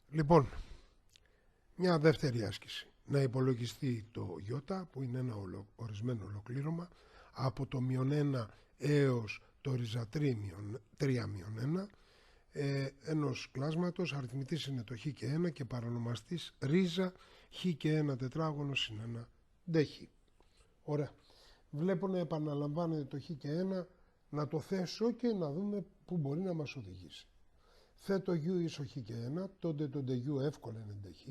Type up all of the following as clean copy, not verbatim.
Λοιπόν, μια δεύτερη άσκηση. Να υπολογιστεί το Ι, που είναι ένα ορισμένο ολοκλήρωμα, από το μειον 1 έως το ριζα 3 μειον 1, ενός κλάσματος, αριθμητής είναι το χ και 1 και παρονομαστής ρίζα χ και 1 τετράγωνο συν 1 δχ. Ωραία. Βλέπω να επαναλαμβάνεται το χ και 1, να το θέσω και να δούμε πού μπορεί να μας οδηγήσει. Θέτω u ίσο χ και 1, τότε το du εύκολα είναι dχ.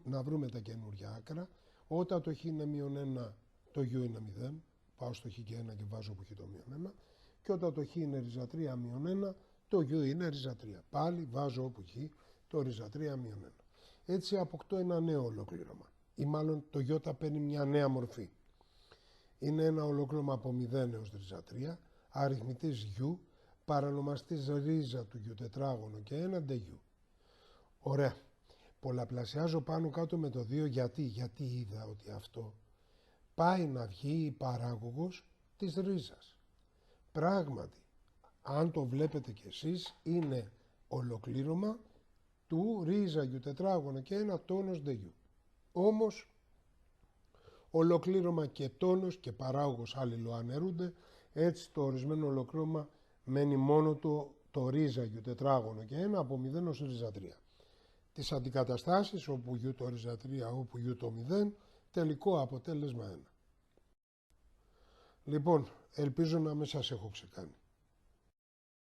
Να βρούμε τα καινούργια άκρα. Όταν το χ είναι μείον 1, το u είναι 0. Πάω στο χ και 1 και βάζω από χ το μείον 1. Και όταν το χ είναι ριζα 3 μείον 1, το u είναι ριζα 3. Πάλι βάζω όπου χ το ριζα 3 μείον 1. Έτσι αποκτώ ένα νέο ολοκλήρωμα. Ή μάλλον το ι παίρνει μια νέα μορφή. Είναι ένα ολοκλήρωμα από 0 έως ριζα 3, αριθμητής u, παρανομαστής ρίζα του u τετράγωνο και 1 du. Ωραία. Πολλαπλασιάζω πάνω κάτω με το 2 γιατί είδα ότι αυτό πάει να βγει η παράγωγος της ρίζας. Πράγματι, αν το βλέπετε κι εσείς, είναι ολοκλήρωμα του ρίζα u τετράγωνο και 1 τόνος du. Όμως, ολοκλήρωμα και τόνος και παράγωγος αλληλοαναιρούνται, έτσι το ορισμένο ολοκλήρωμα μένει μόνο το ρίζα u τετράγωνο και 1 από 0 ως ριζα 3. Τις αντικαταστάσεις, όπου u το ριζα 3, όπου u το 0, τελικό αποτέλεσμα 1. Λοιπόν, ελπίζω να μην σας έχω ξεκάνει.